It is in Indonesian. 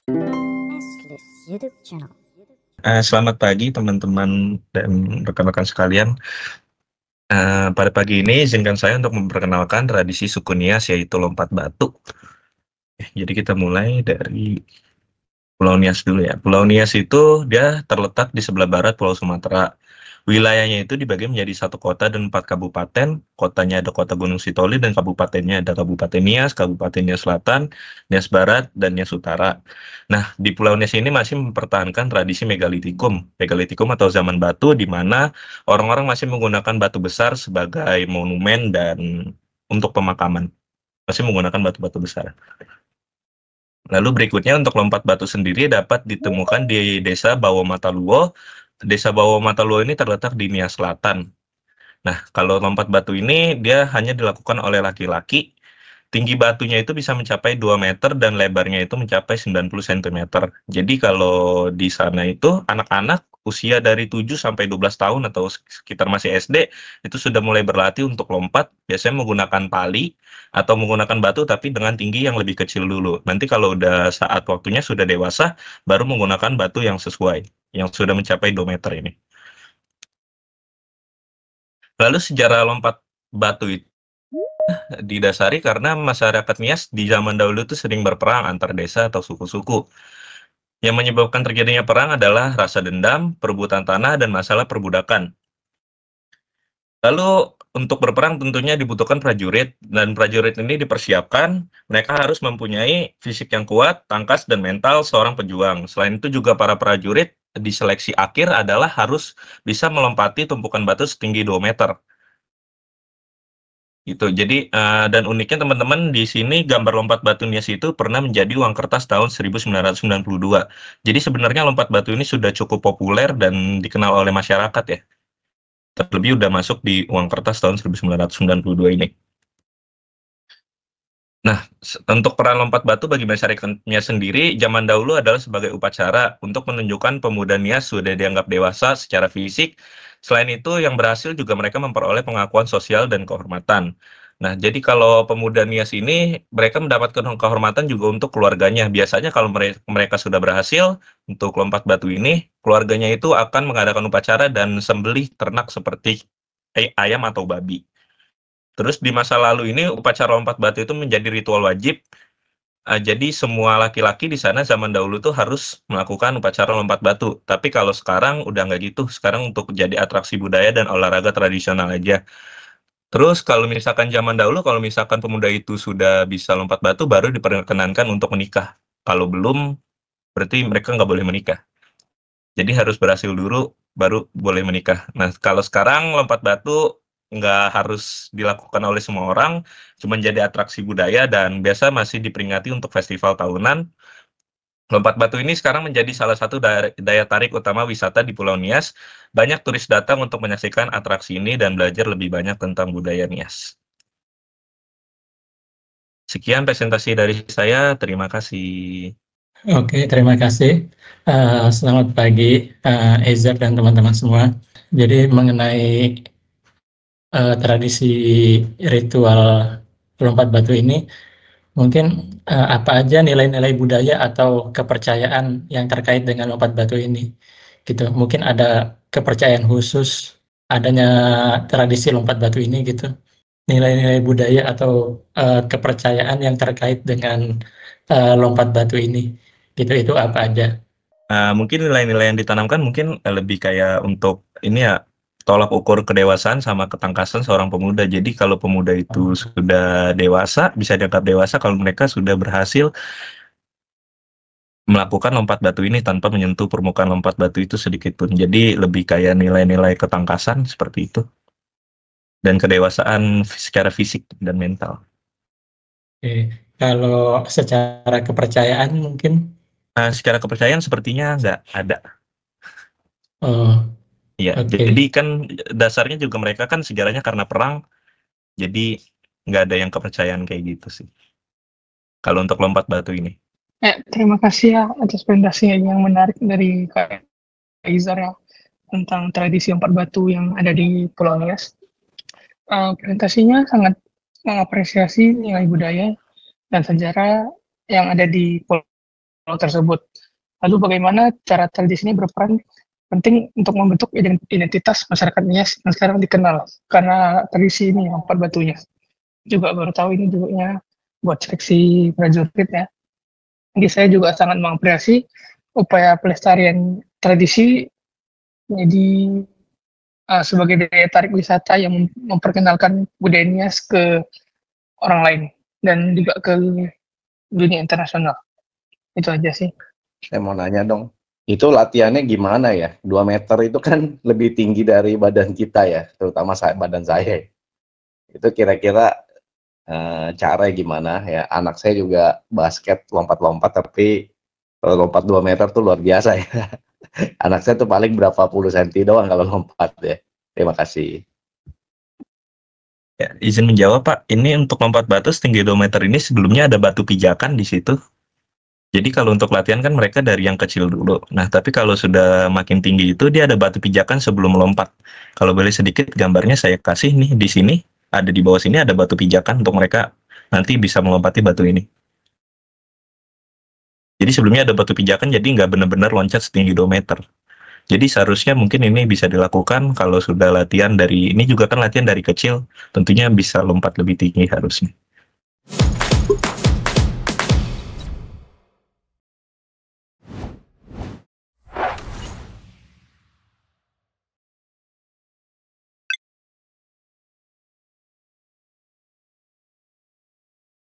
Nestlist YouTube channel. Selamat pagi teman-teman dan rekan-rekan sekalian. Pada pagi ini izinkan saya untuk memperkenalkan tradisi suku Nias yaitu lompat batu. Jadi kita mulai dari Pulau Nias dulu ya. Pulau Nias itu dia terletak di sebelah barat Pulau Sumatera. Wilayahnya itu dibagi menjadi satu kota dan 4 kabupaten. Kotanya ada Kota Gunung Sitoli dan kabupatennya ada Kabupaten Nias, Kabupaten Nias Selatan, Nias Barat, dan Nias Utara. Nah, di Pulau Nias ini masih mempertahankan tradisi megalitikum. Megalitikum atau zaman batu di mana orang-orang masih menggunakan batu besar sebagai monumen dan untuk pemakaman. Masih menggunakan batu-batu besar. Lalu berikutnya untuk lompat batu sendiri dapat ditemukan di Desa Bawomataluo. Desa Bawomataluo ini terletak di Nias Selatan. Nah, kalau lompat batu ini dia hanya dilakukan oleh laki-laki. Tinggi batunya itu bisa mencapai 2 meter dan lebarnya itu mencapai 90 cm. Jadi kalau di sana itu anak-anak usia dari 7 sampai 12 tahun atau sekitar masih SD itu sudah mulai berlatih untuk lompat, biasanya menggunakan tali atau menggunakan batu tapi dengan tinggi yang lebih kecil dulu. Nanti kalau udah saat waktunya sudah dewasa baru menggunakan batu yang sesuai, yang sudah mencapai 2 meter ini. Lalu sejarah lompat batu itu didasari karena masyarakat Nias di zaman dahulu itu sering berperang antar desa atau suku-suku. Yang menyebabkan terjadinya perang adalah rasa dendam, perebutan tanah, dan masalah perbudakan. Lalu untuk berperang tentunya dibutuhkan prajurit, dan prajurit ini dipersiapkan, mereka harus mempunyai fisik yang kuat, tangkas, dan mental seorang pejuang. Selain itu juga para prajurit di seleksi akhir adalah harus bisa melompati tumpukan batu setinggi 2 meter. Gitu. Jadi, dan uniknya teman-teman di sini gambar lompat batu Nias itu pernah menjadi uang kertas tahun 1992. Jadi sebenarnya lompat batu ini sudah cukup populer dan dikenal oleh masyarakat ya. Terlebih udah masuk di uang kertas tahun 1992 ini. Nah, untuk peran lompat batu bagi masyarakat Nias sendiri, zaman dahulu adalah sebagai upacara untuk menunjukkan pemuda Nias sudah dianggap dewasa secara fisik. Selain itu, yang berhasil juga mereka memperoleh pengakuan sosial dan kehormatan. Nah, jadi kalau pemuda Nias ini, mereka mendapatkan kehormatan juga untuk keluarganya. Biasanya kalau mereka sudah berhasil untuk lompat batu ini, keluarganya itu akan mengadakan upacara dan sembelih ternak seperti ayam atau babi. Terus di masa lalu ini upacara lompat batu itu menjadi ritual wajib. Jadi semua laki-laki di sana zaman dahulu tuh harus melakukan upacara lompat batu. Tapi kalau sekarang udah nggak gitu. Sekarang untuk jadi atraksi budaya dan olahraga tradisional aja. Terus kalau misalkan zaman dahulu, kalau misalkan pemuda itu sudah bisa lompat batu, baru diperkenankan untuk menikah. Kalau belum, berarti mereka nggak boleh menikah. Jadi harus berhasil dulu, baru boleh menikah. Nah, kalau sekarang lompat batu nggak harus dilakukan oleh semua orang, cuma jadi atraksi budaya dan biasa masih diperingati untuk festival tahunan. Lompat batu ini sekarang menjadi salah satu daya tarik utama wisata di Pulau Nias. Banyak turis datang untuk menyaksikan atraksi ini dan belajar lebih banyak tentang budaya Nias. Sekian presentasi dari saya, terima kasih. Oke, terima kasih. Selamat pagi, Ezak dan teman-teman semua. Jadi mengenai tradisi ritual lompat batu ini, mungkin apa aja nilai-nilai budaya atau kepercayaan yang terkait dengan lompat batu ini, gitu. Mungkin ada kepercayaan khusus adanya tradisi lompat batu ini, gitu. Nilai-nilai budaya atau kepercayaan yang terkait dengan lompat batu ini, gitu. Itu apa aja? Mungkin nilai-nilai yang ditanamkan mungkin lebih kayak untuk ini ya, tolak ukur kedewasaan sama ketangkasan seorang pemuda. Jadi kalau pemuda itu sudah dewasa, bisa dianggap dewasa kalau mereka sudah berhasil melakukan lompat batu ini tanpa menyentuh permukaan lompat batu itu sedikit pun. Jadi lebih kayak nilai-nilai ketangkasan seperti itu. Dan kedewasaan secara fisik dan mental. Oke. Kalau secara kepercayaan mungkin, Secara kepercayaan sepertinya nggak ada. oh, Ya, jadi oke. kan dasarnya juga mereka kan sejarahnya karena perang, jadi nggak ada yang kepercayaan kayak gitu sih. Kalau untuk lompat batu ini. Terima kasih ya atas presentasinya yang menarik dari Kak Izar ya tentang tradisi lompat batu yang ada di Pulau Nias. Presentasinya sangat mengapresiasi nilai budaya dan sejarah yang ada di Pulau tersebut. Lalu bagaimana cara tradisi ini berperan penting untuk membentuk identitas masyarakat Nias yang sekarang dikenal karena tradisi ini lompat batunya. Juga baru tahu ini juga buat seleksi prajurit ya. Jadi saya juga sangat mengapresiasi upaya pelestarian tradisi jadi sebagai daya tarik wisata yang memperkenalkan budaya Nias ke orang lain dan juga ke dunia internasional. Itu aja sih. Saya mau nanya dong, itu latihannya gimana ya? 2 meter itu kan lebih tinggi dari badan kita ya, terutama badan saya. Itu kira-kira caranya gimana ya? Anak saya juga basket lompat-lompat, tapi kalau lompat 2 meter tuh luar biasa ya. Anak saya tuh paling berapa puluh senti doang kalau lompat ya. Terima kasih. Ya, izin menjawab Pak, ini untuk lompat batu setinggi 2 meter ini sebelumnya ada batu pijakan di situ. Jadi kalau untuk latihan kan mereka dari yang kecil dulu. Nah, tapi kalau sudah makin tinggi itu dia ada batu pijakan sebelum melompat. Kalau boleh sedikit gambarnya saya kasih nih di sini, ada di bawah sini ada batu pijakan untuk mereka nanti bisa melompati batu ini. Jadi sebelumnya ada batu pijakan jadi nggak benar-benar loncat setinggi 2 meter. Jadi seharusnya mungkin ini bisa dilakukan kalau sudah latihan dari, ini juga kan latihan dari kecil, tentunya bisa lompat lebih tinggi harusnya.